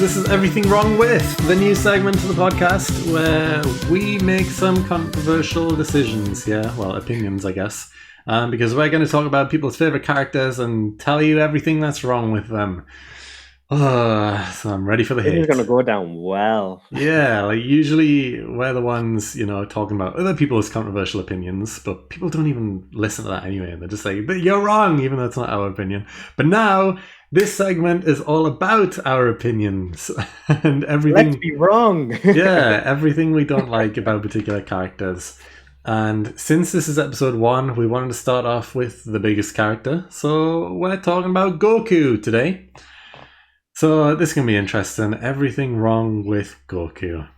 This is Everything Wrong With, the new segment of the podcast where we make some controversial decisions. Yeah, well, opinions, I guess. Because we're going to talk about people's favourite characters and tell you everything that's wrong with them. So I'm ready for the hate. It's going to go down well. Yeah, like usually we're the ones, talking about other people's controversial opinions, but people don't even listen to that anyway. And they're just like, but you're wrong, even though it's not our opinion. But now, this segment is all about our opinions and everything. Let's be wrong. Yeah, everything we don't like about particular characters. And since this is episode 1, we wanted to start off with the biggest character. So we're talking about Goku today. So this is going to be interesting. Everything wrong with Goku.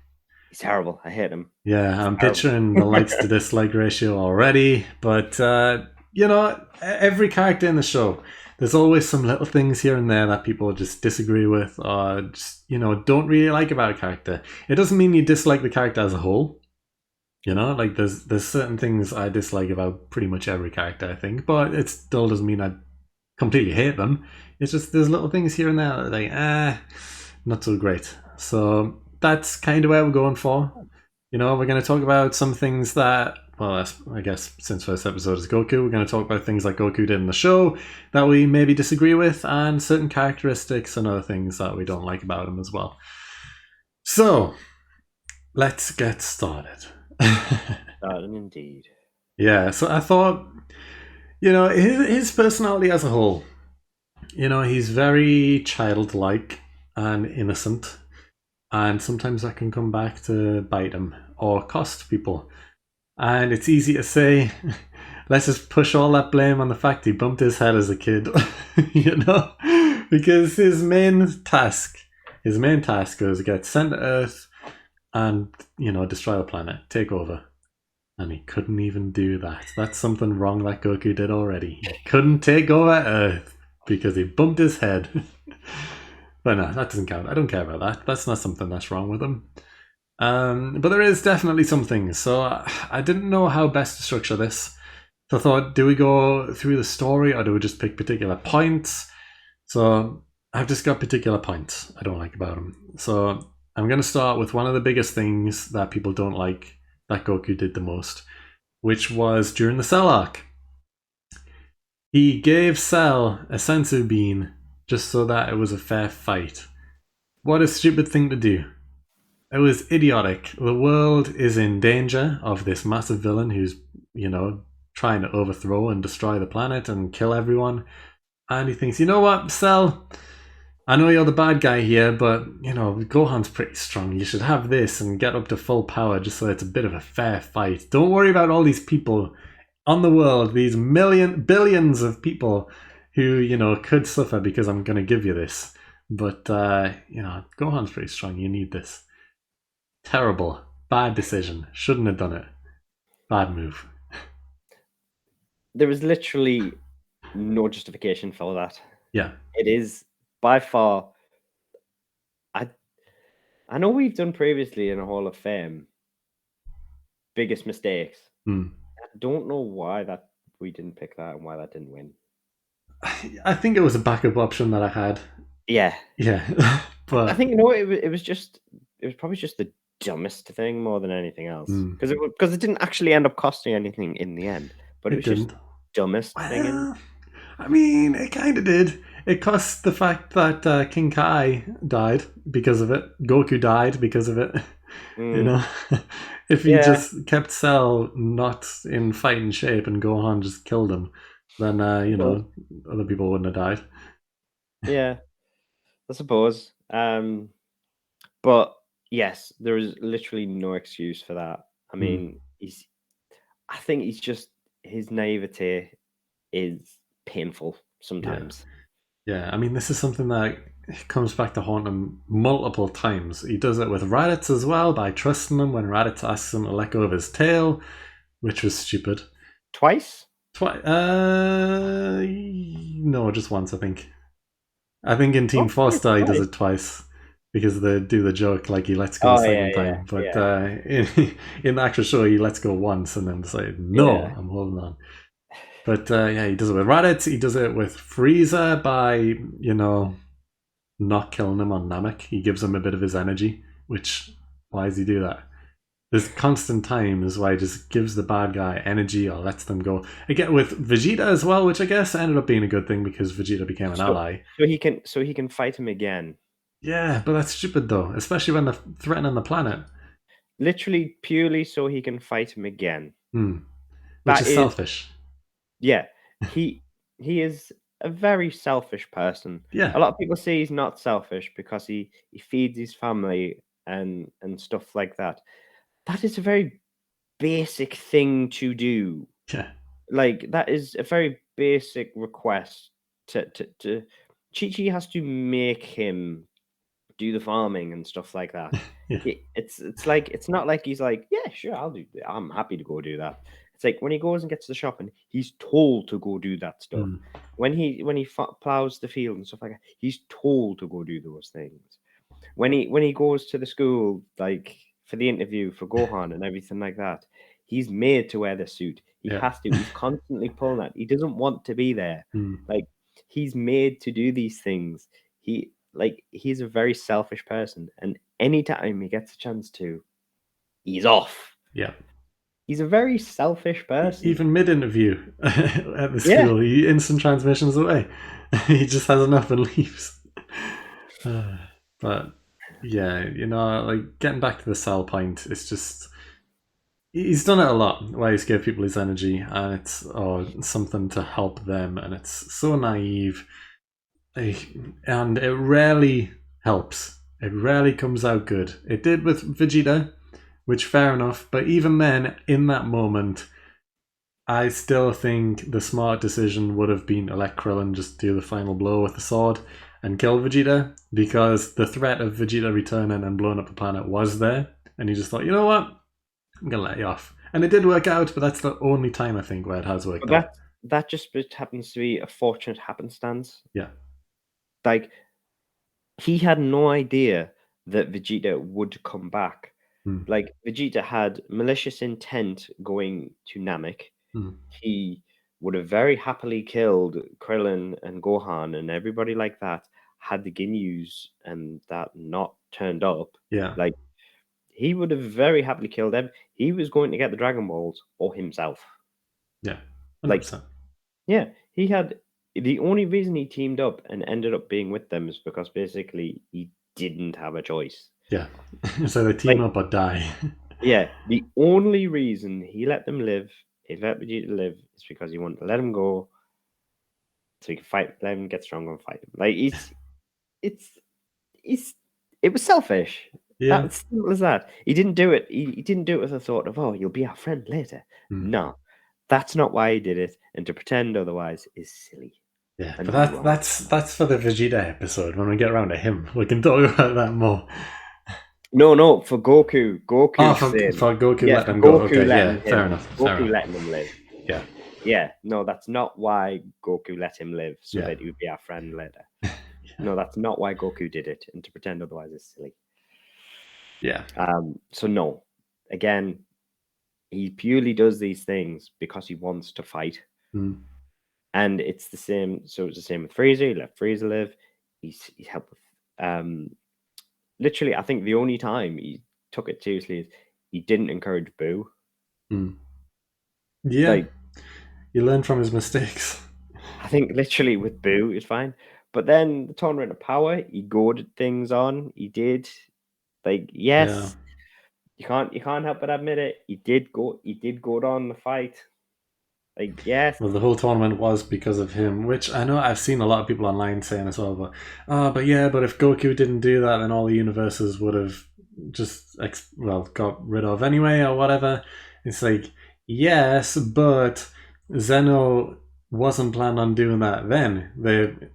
He's terrible. I hate him. Yeah, I'm picturing the likes to dislike ratio already. But, every character in the show, there's always some little things here and there that people just disagree with or just, don't really like about a character. It doesn't mean you dislike the character as a whole. There's certain things I dislike about pretty much every character, I think. But it still doesn't mean I completely hate them. It's just there's little things here and there that are like, not so great. So that's kind of where we're going for. We're going to talk about some things that, well, I guess since first episode is Goku, we're going to talk about things like Goku did in the show that we maybe disagree with, and certain characteristics and other things that we don't like about him as well. So, let's get started. Started indeed. Yeah, so I thought, his personality as a whole, he's very childlike and innocent, and sometimes that can come back to bite him or cost people. And it's easy to say, let's just push all that blame on the fact he bumped his head as a kid, because his main task was to get sent to Earth and, destroy the planet, take over. And he couldn't even do that. That's something wrong that Goku did already. He couldn't take over Earth because he bumped his head. But no, that doesn't count. I don't care about that. That's not something that's wrong with him. But there is definitely some things. So I didn't know how best to structure this. So I thought, do we go through the story or do we just pick particular points? So I've just got particular points I don't like about him. So I'm going to start with one of the biggest things that people don't like that Goku did the most, which was during the Cell arc. He gave Cell a senzu bean just so that it was a fair fight. What a stupid thing to do. It was idiotic. The world is in danger of this massive villain who's, trying to overthrow and destroy the planet and kill everyone. And he thinks, you know what, Cell? I know you're the bad guy here, but, Gohan's pretty strong. You should have this and get up to full power just so it's a bit of a fair fight. Don't worry about all these people on the world, these billions of people who, could suffer because I'm going to give you this. But, Gohan's pretty strong. You need this. Terrible. Bad decision. Shouldn't have done it. Bad move. There is literally no justification for that. Yeah. It is by far. I know we've done previously in a Hall of Fame biggest mistakes. I don't know why that we didn't pick that and why that didn't win. I think it was a backup option that I had. Yeah. But I think it was probably just the dumbest thing more than anything else, because it didn't actually end up costing anything in the end, but it was just dumbest thing. I mean, it kind of did. It cost the fact that King Kai died because of it. Goku died because of it. If he just kept Cell not in fighting shape and Gohan just killed him, then other people wouldn't have died. Yeah, I suppose. But yes, there is literally no excuse for that. I mean, I think his naivete is painful sometimes. Yeah, I mean, this is something that comes back to haunt him multiple times. He does it with Raditz as well, by trusting him when Raditz asks him to let go of his tail, which was stupid. Twice? No, just once, I think. I think in Team 4-Star he does it twice, because they do the joke like he lets go the second time. But in the actual show, he lets go once and then decided, no, I'm holding on. But he does it with Raditz. He does it with Frieza by, not killing him on Namek. He gives him a bit of his energy, which, why does he do that? There's constant times why he just gives the bad guy energy or lets them go. Again, with Vegeta as well, which I guess ended up being a good thing because Vegeta became an ally. So he can fight him again. Yeah, but that's stupid though, especially when they're threatening the planet. Literally, purely so he can fight him again. Which is selfish. Yeah, he is a very selfish person. Yeah. A lot of people say he's not selfish because he feeds his family and stuff like that. That is a very basic thing to do. Yeah. Like, that is a very basic request to Chi-Chi has to make him do the farming and stuff like that. Yeah. It's like, it's not like he's like, yeah, sure, I'm happy to go do that. It's like when he goes and gets to the shop and he's told to go do that stuff. When he plows the field and stuff like that, he's told to go do those things. When he goes to the school, like for the interview for Gohan and everything like that, he's made to wear the suit. He has to. He's constantly pulling that. He doesn't want to be there. Like, he's made to do these things. He's a very selfish person, and anytime he gets a chance to, he's off. Yeah. He's a very selfish person. Even mid-interview at the school, he instant transmissions away. He just has enough and leaves. But yeah, like getting back to the Cell point, it's just he's done it a lot where he's gave people his energy and it's something to help them, and it's so naive, and it rarely helps. It rarely comes out good. It did with Vegeta, which fair enough, but even then, in that moment, I still think the smart decision would have been to let Krillin just do the final blow with the sword and kill Vegeta, because the threat of Vegeta returning and blowing up the planet was there, and he just thought, you know what, I'm gonna let you off. And it did work out, but that's the only time I think where it has worked out. That just happens to be a fortunate happenstance. Yeah. Like, he had no idea that Vegeta would come back. Like, Vegeta had malicious intent going to Namek. He would have very happily killed Krillin and Gohan and everybody like that had the Ginyus and that not turned up. Yeah. Like, he would have very happily killed them. He was going to get the Dragon Balls or himself. Yeah. 100%. Like, yeah, he had. The only reason he teamed up and ended up being with them is because basically he didn't have a choice. Yeah. So they team up or die. Yeah, the only reason he let them live, he let Vegeta live, is because he wanted to let him go so he could fight, let him get stronger and fight him. Like, it was selfish. Yeah. That's simple as that. He didn't do it. He didn't do it with the thought of, oh, you'll be our friend later. No, that's not why he did it. And to pretend otherwise is silly. Yeah, but that's for the Vegeta episode. When we get around to him, we can talk about that more. No, for Goku. For Goku, let him go. Okay, yeah, fair enough. Goku letting him live. Yeah. Yeah, no, that's not why Goku let him live, so that he would be our friend later. No, that's not why Goku did it, and to pretend otherwise is silly. Yeah. So no, again, he purely does these things because he wants to fight. And it's the same. So it's the same with Frieza. He let Frieza live. He's helped with. Literally, I think the only time he took it seriously is he didn't encourage Boo. Yeah, like, he learned from his mistakes. I think literally with Boo it's fine, but then the Tournament of Power, he goaded things on. He did, like, yes, you can't help but admit it. He did go on the fight. Like, yes. Well, the whole tournament was because of him, which I know I've seen a lot of people online saying as well. But if Goku didn't do that, then all the universes would have just got rid of anyway, or whatever. It's like, yes, but Zeno wasn't planning on doing that then.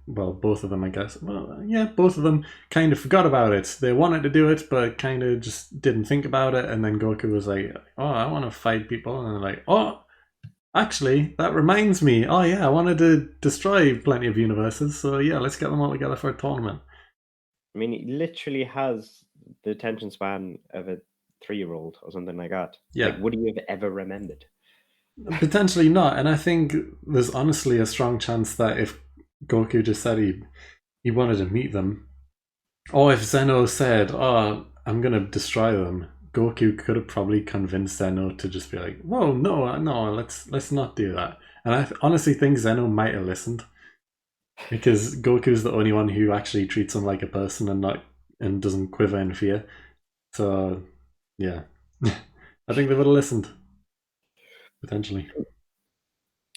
Both of them, I guess. Well, yeah, both of them kind of forgot about it. They wanted to do it, but kind of just didn't think about it. And then Goku was like, oh, I want to fight people. And they're like, oh, actually, that reminds me. Oh, yeah, I wanted to destroy plenty of universes. So, yeah, let's get them all together for a tournament. I mean, he literally has the attention span of a 3-year-old or something like that. Yeah. Like, would he have ever remembered? Potentially not. And I think there's honestly a strong chance that if Goku just said he wanted to meet them, Oh, if Zeno said, "Oh, I'm gonna destroy them," Goku could have probably convinced Zeno to just be like, "Whoa, no, no, let's not do that." And I honestly think Zeno might have listened because Goku's the only one who actually treats him like a person and not and doesn't quiver in fear. So yeah, I think they would have listened potentially.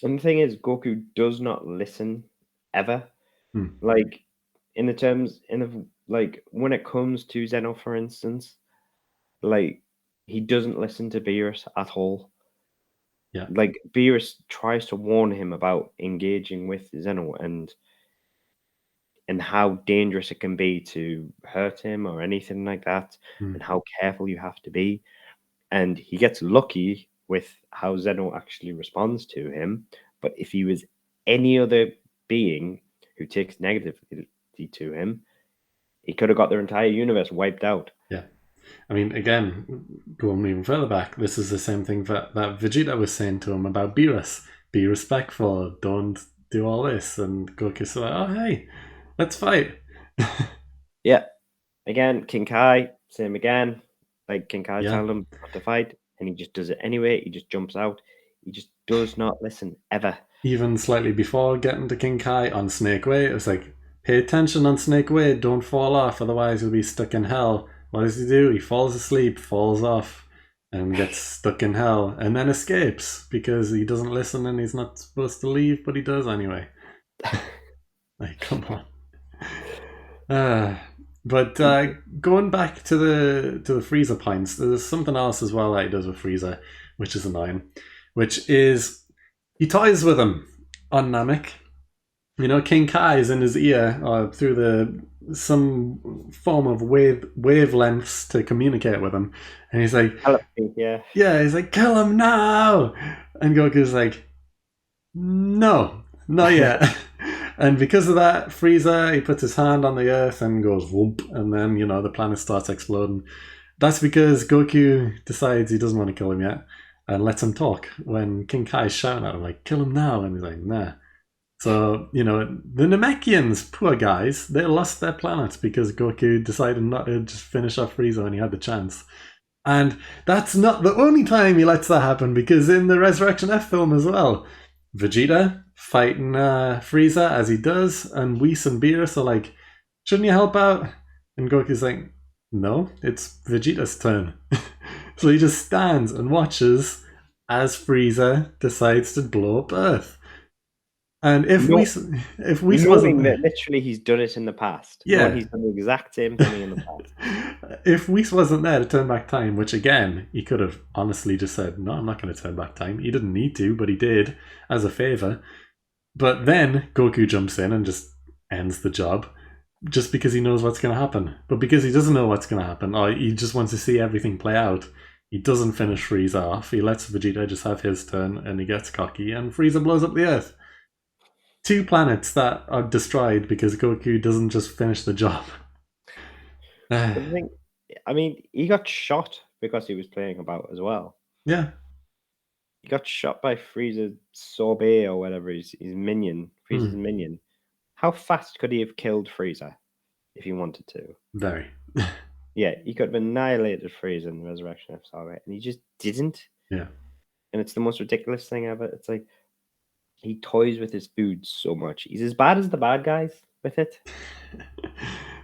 And the thing is, Goku does not listen ever. Hmm. Like in the terms in the like when it comes to Zeno, for instance, like he doesn't listen to Beerus at all. Yeah. Like Beerus tries to warn him about engaging with Zeno and how dangerous it can be to hurt him or anything like that, Hmm. and how careful you have to be. And he gets lucky with how Zeno actually responds to him. But if he was any other being who takes negatively to him, he could have got their entire universe wiped out. Yeah. I mean, again, going even further back, this is the same thing that Vegeta was saying to him about Beerus. Be respectful, don't do all this. And Goku's like, oh, hey, let's fight. Yeah. Again, King Kai, same again. Like King Kai Yeah. telling him not to fight, and he just does it anyway. He just jumps out. He just does not listen ever. Even slightly before getting to King Kai on Snake Way, it was like, pay attention on Snake Way, don't fall off, otherwise you'll be stuck in hell. What does he do? He falls asleep, falls off, and gets stuck in hell, and then escapes because he doesn't listen and he's not supposed to leave, but he does anyway. Like, come on. Uh, but going back to the Frieza points, there's something else as well that he does with Frieza, which is annoying, which is he toys with him on Namek. You know, King Kai is in his ear through the some form of wavelengths to communicate with him, and he's like, Yeah. "Yeah," he's like, "Kill him now," and Goku's like, "No, not yet." And because of that, Frieza he puts his hand on the earth and goes whoop, and then the planet starts exploding. That's because Goku decides he doesn't want to kill him yet and lets him talk when King Kai's shouting at him like, "Kill him now," and he's like, "Nah." So, the Namekians, poor guys, they lost their planet because Goku decided not to just finish off Frieza when he had the chance. And that's not the only time he lets that happen, because in the Resurrection F film as well, Vegeta fighting Frieza as he does, and Whis and Beerus are like, shouldn't you help out? And Goku's like, no, it's Vegeta's turn. So he just stands and watches as Frieza decides to blow up Earth. And No, if Whis wasn't knowing there, that literally he's done it in the past, knowing yeah, he's done the exact same thing in the past. if Whis wasn't there to turn back time, which again he could have honestly just said, "No, I'm not going to turn back time." He didn't need to, but he did as a favor. But then Goku jumps in and just ends the job, just because he knows what's going to happen. But because he doesn't know what's going to happen, or he just wants to see everything play out, he doesn't finish Frieza off. He lets Vegeta just have his turn, and he gets cocky, and Frieza blows up the Earth. Two planets that are destroyed because Goku doesn't just finish the job. But the thing, I mean, he got shot because he was playing about as well. Yeah. He got shot by Frieza Sorbet or whatever his minion, Frieza's Hmm. minion. How fast could he have killed Frieza if he wanted to? Very. Yeah, he could have annihilated Frieza in the Resurrection of Sorbet, and he just didn't. Yeah. And it's the most ridiculous thing ever. It's like he toys with his food so much. He's as bad as the bad guys with it.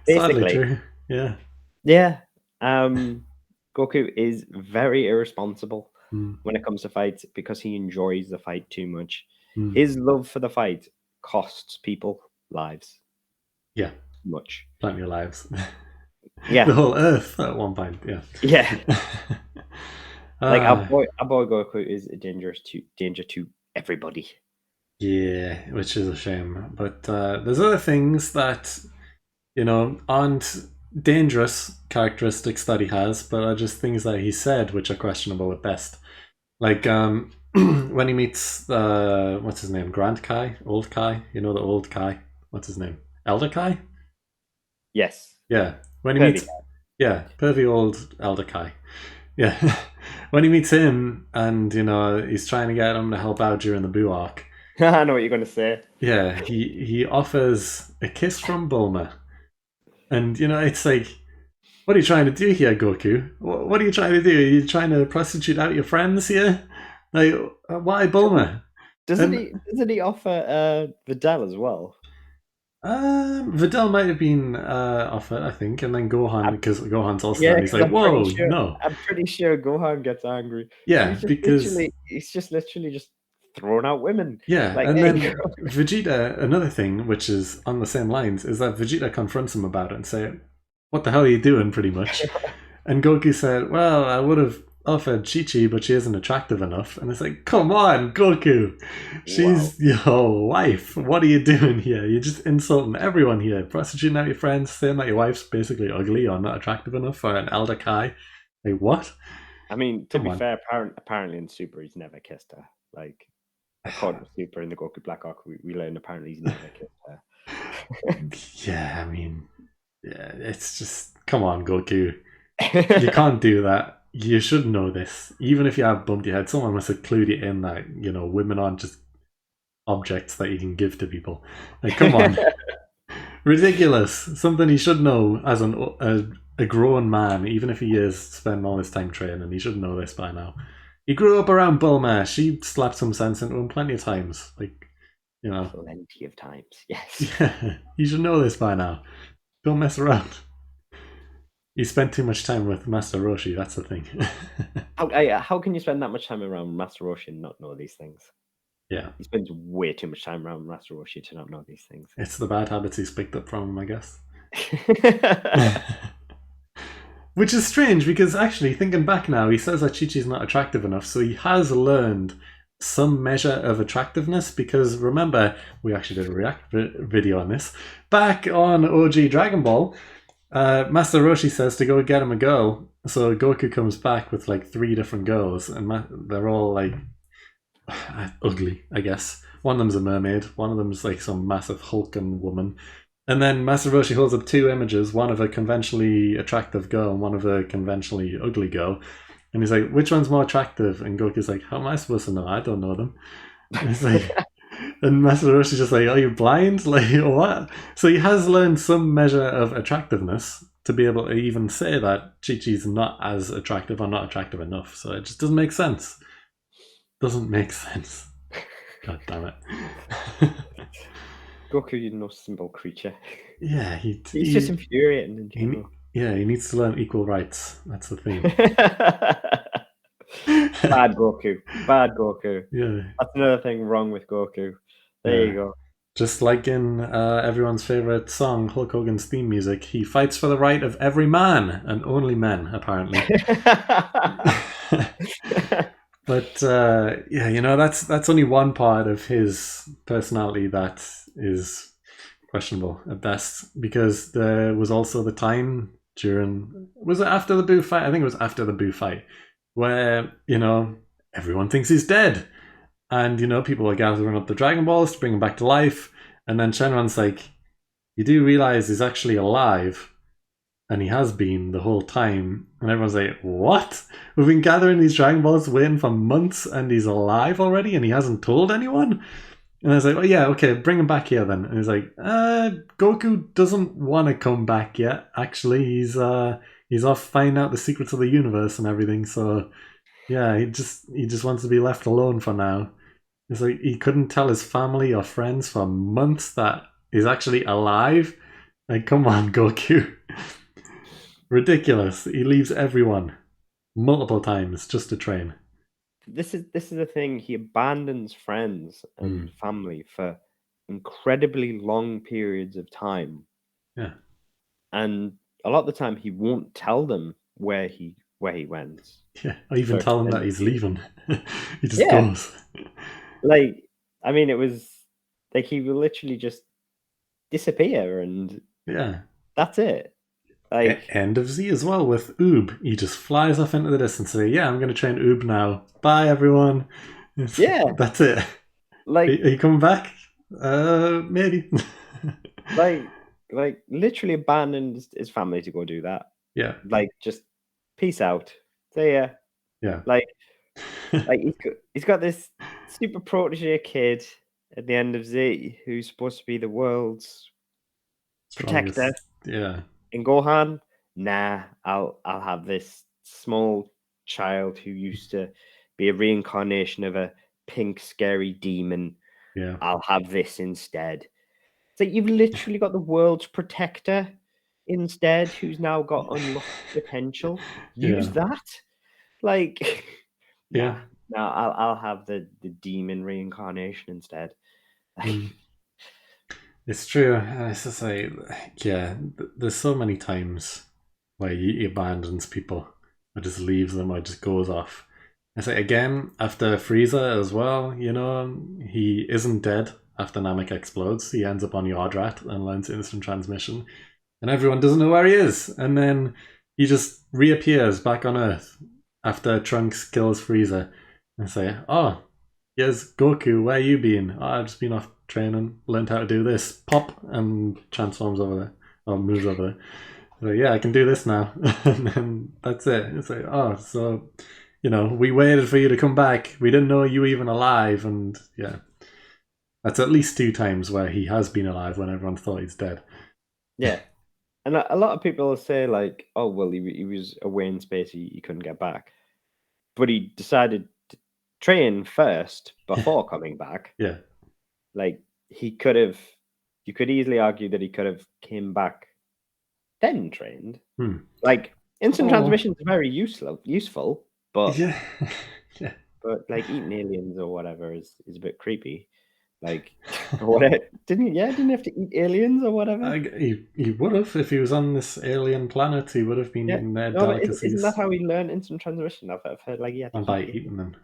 Sadly Basically. true. Yeah. Yeah. Goku is very irresponsible Mm. when it comes to fights because he enjoys the fight too much. Mm. His love for the fight costs people lives. Yeah. Much. Plenty of lives. Yeah. The whole Earth at one point. Yeah. Yeah. Like uh, our boy Goku is a danger to everybody. yeah, which is a shame. But there's other things that aren't dangerous characteristics that he has, but are just things that he said which are questionable at best. Like when he meets what's his name, Grand Kai, Old Kai, the old Kai. What's his name, Elder Kai? Yes. Yeah, when he Pervy meets, yeah, pervy old Elder Kai. Yeah, when he meets him, and he's trying to get him to help out during the Boo arc. I know what you're going to say. Yeah, he offers a kiss from Bulma. And it's like, what are you trying to do here, Goku? What are you trying to do? Are you trying to prostitute out your friends here? Like, why Doesn't Bulma? doesn't And he doesn't he offer Videl as well? Videl might have been offered, I think, and then Gohan, I'm, because Gohan's also there, yeah, and he's because like, "Whoa, no, I'm pretty sure Gohan gets angry because yeah," because he's just literally just throwing out women. yeah, Like, and there you then Vegeta. Another thing, which is on the same lines, is that Vegeta confronts him about it and say, "What the hell are you doing?" Pretty much, go. and Goku said, "Well, I would have offered Chi Chi, but she isn't attractive enough." And it's like, "Come on, Goku, Wow. she's your wife. What are you doing here? You're just insulting everyone here, prostituting out your friends, saying that your wife's basically ugly or not attractive enough for an elder Kai. Like what? I mean, to Come be on." fair, apparently in Super he's never kissed her. Like, according to Super in the Goku Black Arc, we learn apparently he's never kissed her. Yeah, I mean, yeah, it's just come on, Goku. You can't do that. You should know this. Even if you have bumped your head, someone must have clued you in that women aren't just objects that you can give to people. Like, come on, ridiculous. Something he should know as a grown man, even if he is spending all his time training. He should know this by now. He grew up around Bulma. She slapped some sense into him plenty of times. Like, Plenty of times, yes. yeah, you should know this by now. Don't mess around. You spent too much time with Master Roshi. That's the thing. How can you spend that much time around Master Roshi and not know these things? Yeah, He spends way too much time around Master Roshi to not know these things. it's the bad habits he's picked up from him, I guess. Yeah, Which is strange because actually, thinking back now, he says that Chi Chi's not attractive enough, so he has learned some measure of attractiveness. Because remember, we actually did a react video on this back on OG Dragon Ball. Master Roshi says to go get him a girl, so Goku comes back with like 3 different girls, and they're all like ugly, I guess. One of them's a mermaid, one of them's like some massive hulking woman. And then Master Roshi holds up 2 images, one of a conventionally attractive girl and one of a conventionally ugly girl. And he's like, which one's more attractive? And Goku's like, how am I supposed to know? I don't know them. And it's like, and Master Roshi's just like, are you blind? Like, what? So he has learned some measure of attractiveness to be able to even say that Chi Chi's not as attractive or not attractive enough. So it just doesn't make sense. Doesn't make sense. God damn it. Goku, you no simple creature. Yeah, He's just infuriating in he general. he needs to learn equal rights. That's the thing. Bad Goku. Bad Goku. Yeah, That's another thing wrong with Goku. There yeah. you go. Just like in everyone's favorite song, Hulk Hogan's theme music, he fights for the right of every man and only men, apparently. But yeah, that's only one part of his personality that is questionable at best, because there was also the time during, was it after the Boo fight? I think it was after the Boo fight, where everyone thinks he's dead, and people are gathering up the Dragon Balls to bring him back to life, and then Shenron's like, you do realize he's actually alive, and he has been the whole time. And everyone's like, what? We've been gathering these Dragon Balls waiting for months, and he's alive already, and he hasn't told anyone? And I was like, oh yeah, okay, bring him back here then. And he's like, Goku doesn't want to come back yet. Actually, he's off finding out the secrets of the universe and everything. So yeah, he just wants to be left alone for now. It's like he couldn't tell his family or friends for months that he's actually alive. Like, come on, Goku. Ridiculous. He leaves everyone multiple times just to train. This is the thing. He abandons friends and Mm. family for incredibly long periods of time, Yeah. and a lot of the time he won't tell them where he went Yeah. I even for tell him that extended he's periods. leaving. He just Yeah, goes. like, I mean, it was like he will literally just disappear, and Yeah. that's it. Like, End of Z as well with Oob. He just flies off into the distance and say, yeah, I'm going to train Oob now. Bye, everyone. yeah, That's it. Are like, you coming back? Maybe. like, literally abandoned his family to go do that. Yeah. Like, just peace out. See ya. Yeah. Like, he's got this super protege kid at the end of Z who's supposed to be the world's protector, Strongest. Yeah. in Gohan, nah, I'll have this small child who used to be a reincarnation of a pink scary demon. Yeah. I'll have this instead. So you've literally got the world's protector instead, who's now got unlocked potential. Use Yeah. that. Like, nah, Yeah. nah. I'll have the demon reincarnation instead. Mm. It's true. And it's just like, yeah, there's so many times where he abandons people or just leaves them or just goes off. It's like, again, after Frieza as well, he isn't dead after Namek explodes. He ends up on Yardrat and learns instant transmission. And everyone doesn't know where he is. And then he just reappears back on Earth after Trunks kills Frieza and say, "Oh, yes, Goku, where you been? Oh, I've just been off training, learned how to do this." Pop, and transforms over there, or moves over there. So yeah, I can do this now. And then that's it. It's like, oh, so, we waited for you to come back. We didn't know you were even alive. And yeah, that's at least 2 times where he has been alive when everyone thought he's dead. Yeah, and a lot of people say like, "Oh, well, he was away in space. He couldn't get back," but he decided to train first before coming back. Yeah. Like he could have, you could easily argue that he could have came back then trained. Hmm. Like instant Oh, transmission is very useful, but yeah. Yeah. like eating aliens or whatever is a bit creepy. Like what didn't he have to eat aliens or whatever? He would have if he was on this alien planet. He would have been Yeah. eating their No, but isn't that delicacies how he learned instant transmission? I've heard like he had to and eat by aliens. eating them.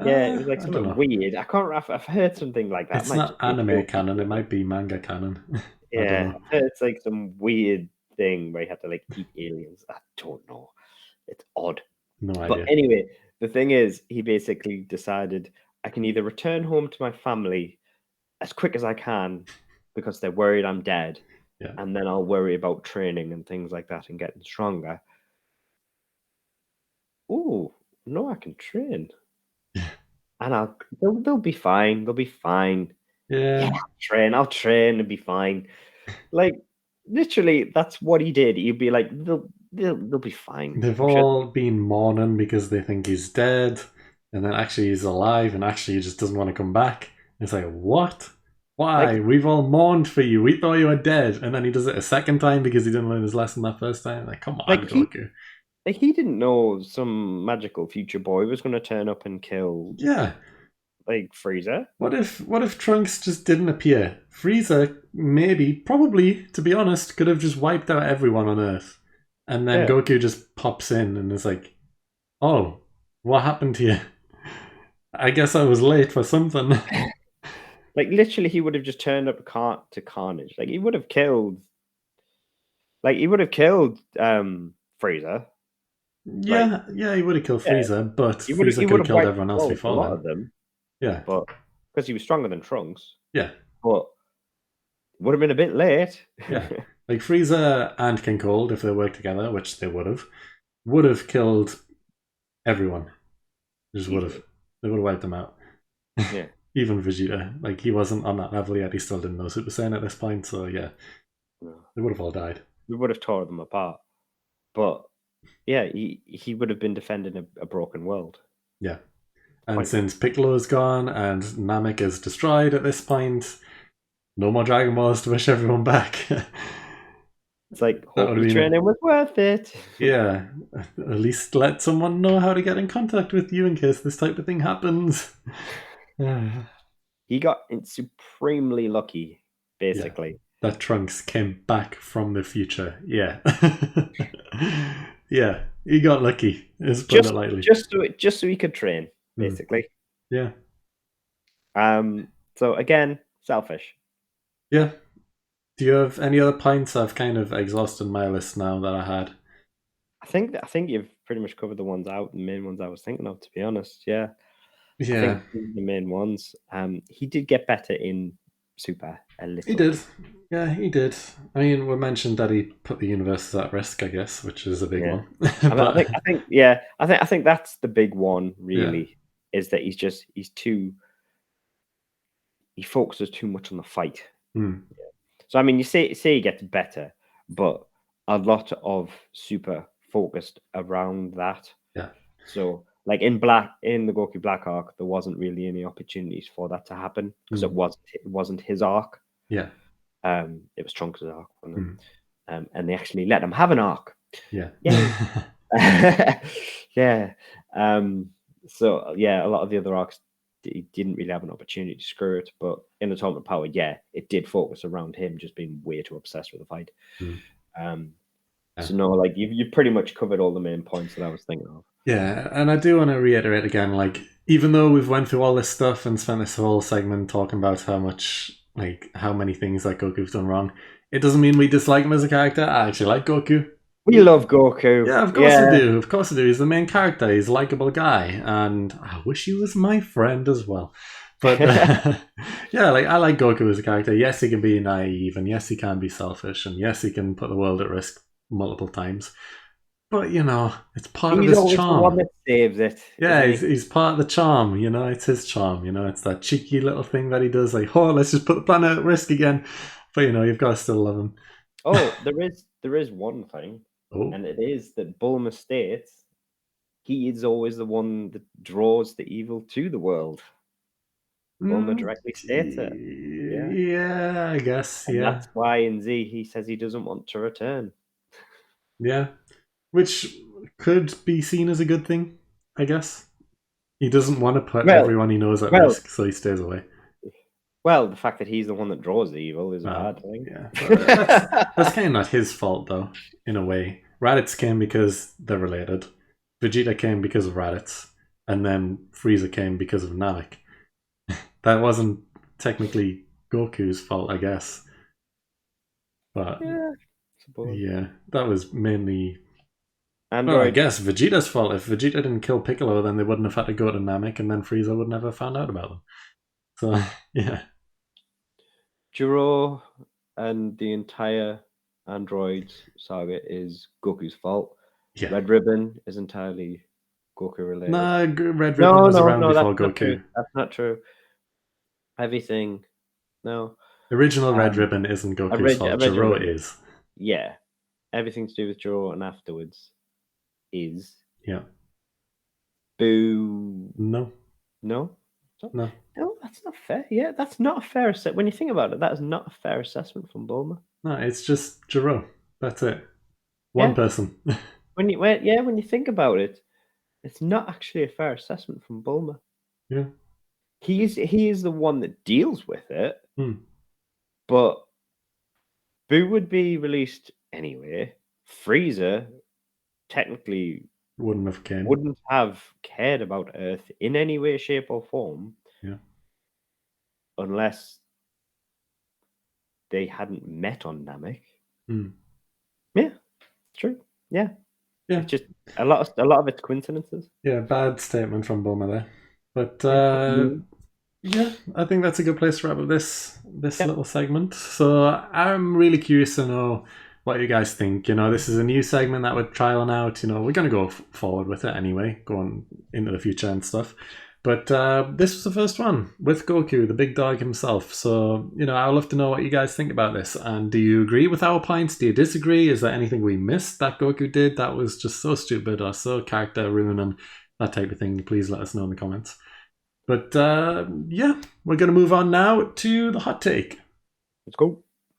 Yeah, it was like I don't something know. weird. I can't. I've heard something like that. It It's might not just be a anime joke canon. It YouTube. might be manga canon. I don't Yeah, know. I've heard it's like some weird thing where you have to like eat aliens. I don't know. It's odd. No But idea. anyway, the thing is, he basically decided I can either return home to my family as quick as I can because they're worried I'm dead, Yeah. and then I'll worry about training and things like that and getting stronger. Oh, no, I can train. And they'll be fine. They'll be fine. Yeah, Yeah. I'll train and be fine. Like literally, that's what he did. He'd be like, they'll be fine. They've I'm sure. all been mourning because they think he's dead, and then actually he's alive, and actually he just doesn't want to come back. It's like, what? Why? Like We've all mourned for you. We thought you were dead, and then he does it a second time because he didn't learn his lesson that first time. Like, come on, like he Goku. like he didn't know some magical future boy was going to turn up and kill Yeah. like Frieza. What if Trunks just didn't appear? Frieza, maybe, probably, to be honest, could have just wiped out everyone on Earth. And then Yeah, Goku just pops in and is like, "Oh, what happened here? I guess I was late for something." like literally, he would have just turned up to Carnage. Like he would have killed. Like he would have killed Frieza. Like Yeah, yeah, he would have killed yeah, Frieza, but he Frieza could would have have killed wiped everyone else out a before lot then. of them, Yeah, but because he was stronger than Trunks. yeah, But would have been a bit late. yeah. Like Frieza and King Cold, if they worked together, which they would have killed everyone. Just would have. Easily. They would have wiped them out. Yeah. Even Vegeta, like he wasn't on that level yet. He still didn't know Super Saiyan at this point, so yeah, No. they would have all died. We would have tore them apart. But yeah, he would have been defending a broken world. Yeah, and Pointless. since Piccolo's gone and Namek is destroyed at this point, no more Dragon Balls to wish everyone back. It's like That hope would have the been training was worth it. yeah. At least let someone know how to get in contact with you in case this type of thing happens. Yeah, He got supremely lucky, basically. that Trunks came back from the future. Yeah, yeah, he got lucky. Let's put it Just lightly. just so he could train, Mm. basically. Yeah, So again, selfish. yeah. Do you have any other points? I've kind of exhausted my list now that I had. I think you've pretty much covered the main ones I was thinking of, to be honest. Yeah. I Yeah, think these are the main ones. He did get better in Super a he little. did. Yeah, he did. I mean, we mentioned that he put the universes at risk, I guess, which is a big Yeah. one. I mean, But I think that's the big one yeah, really, is that he focuses too much on the fight. mm, So I mean, you say he gets better, but a lot of super focused around that. Yeah. So, like in the Goku Black arc, there wasn't really any opportunities for that to happen because Mm. it wasn't his arc. Yeah. It was Trunks' arc, wasn't Mm. it? And they actually let him have an arc. Yeah. Yay! Yeah. So yeah, a lot of the other arcs he didn't really have an opportunity to screw it, but in Atomic Power, yeah, it did focus around him just being way too obsessed with the fight. Mm. Um, Yeah. so no, like you've pretty much covered all the main points that I was thinking of. Yeah, and I do want to reiterate again, like, even though we've went through all this stuff and spent this whole segment talking about how much, like, how many things that Goku's done wrong, it doesn't mean we dislike him as a character. I actually like Goku. We love Goku. Yeah, of course we Yeah. do. Of course we do. He's the main character. He's a likable guy, and I wish he was my friend as well. But yeah, like I like Goku as a character. Yes, he can be naive, and yes, he can be selfish, and yes, he can put the world at risk multiple times. But you know, it's part of He's his always the one charm. that saves it. Yeah, Isn't he? he's part of the charm. You know, it's his charm. You know, it's that cheeky little thing that he does. Like, oh, let's just put the planet at risk again. But you know, you've got to still love him. Oh, there is one thing, Oh, and it is that Bulma states he is always the one that draws the evil to the world. Bulma directly states it. Yeah. yeah, I guess. And Yeah, that's why in Z he says he doesn't want to return. yeah. Which could be seen as a good thing, I guess. He doesn't want to put Well, everyone he knows at well, risk, so he stays away. well, the fact that he's the one that draws the evil is a Well, bad thing. yeah, but that's kind of not his fault though, in a way. Raditz came because they're related. Vegeta came because of Raditz, and then Frieza came because of Namek. That wasn't technically Goku's fault, I guess. But Yeah, suppose. yeah, that was mainly. Well, I Android guess Vegeta's fault. If Vegeta didn't kill Piccolo, then they wouldn't have had to go to Namek, and then Frieza would never have found out about them. So yeah, Jiro and the entire Android saga is Goku's fault. yeah. Red Ribbon is entirely Goku related. Nah, Red Ribbon No, was no, around no, before that's not true. Goku. That's not true. Everything, no. Original Red Ribbon isn't Goku's fault. Jiro Ribbon, is. yeah. Everything to do with Jiro and afterwards is Yeah. Boo. No. No? No. No, that's not fair. Yeah, that's not a fair assessment. When you think about it, that is not a fair assessment from Bulma. No, it's just Jiro. That's it. One Yeah. person. When you think about it, it's not actually a fair assessment from Bulma. Yeah. He is the one that deals with it, Hmm. but Boo would be released anyway. Frieza technically Wouldn't have came. wouldn't have cared about Earth in any way, shape, or form. Yeah. Unless they hadn't met on Namek. Hmm. Yeah, true. Yeah. Yeah. It's just a lot of it's coincidences. Yeah, bad statement from Bulma there. But Mhm. yeah, I think that's a good place to wrap up this Yep. little segment. So I'm really curious to know what you guys think. You know, this is a new segment that we're trialing out. You know, we're going to go forward with it anyway, going into the future and stuff. But this was the first one with Goku, the big dog himself. So, you know, I would love to know what you guys think about this. And do you agree with our points? Do you disagree? Is there anything we missed that Goku did that was just so stupid or so character ruining, that type of thing? Please let us know in the comments. But yeah, we're going to move on now to the hot take. Let's go.